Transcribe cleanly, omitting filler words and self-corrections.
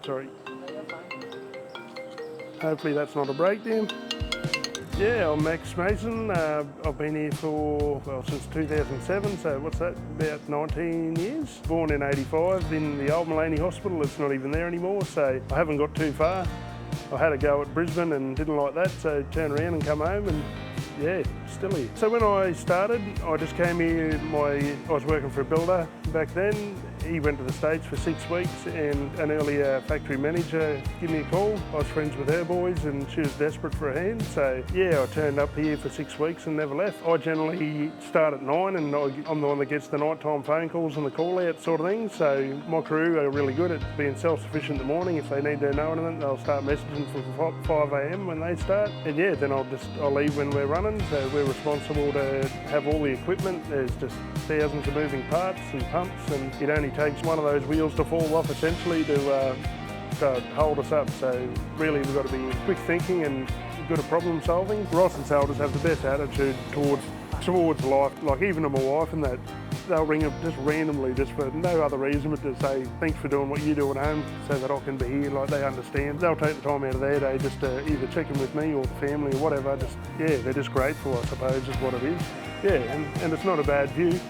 Sorry. Hopefully that's not a breakdown. Yeah, I'm Max Mason. I've been here since 2007, so what's that, about 19 years. Born in 85 in the old Maleny Hospital. It's not even there anymore, so I haven't got too far. I had a go at Brisbane and didn't like that, so turned around and come home and yeah, still here. So when I started, I just came here, I was working for a builder back then. He went to the States for 6 weeks and an earlier factory manager gave me a call. I was friends with her boys and she was desperate for a hand. So yeah, I turned up here for 6 weeks and never left. I generally start at 9 and I'm the one that gets the nighttime phone calls and the call out sort of thing. So my crew are really good at being self-sufficient in the morning. If they need to know anything, they'll start messaging from 5 a.m. when they start. And yeah, then I'll leave when we're running. So we're responsible to have all the equipment. There's just thousands of moving parts and pumps, and it only takes one of those wheels to fall off essentially to hold us up. So really we've got to be quick thinking and good at problem solving. Ross and Salters have the best attitude towards life. Like even to my wife and that, they'll ring up just randomly, just for no other reason but to say thanks for doing what you do at home so that I can be here. Like they understand. They'll take the time out of their day just to either check in with me or the family or whatever. Yeah, they're just grateful, I suppose, is what it is. Yeah, and it's not a bad view.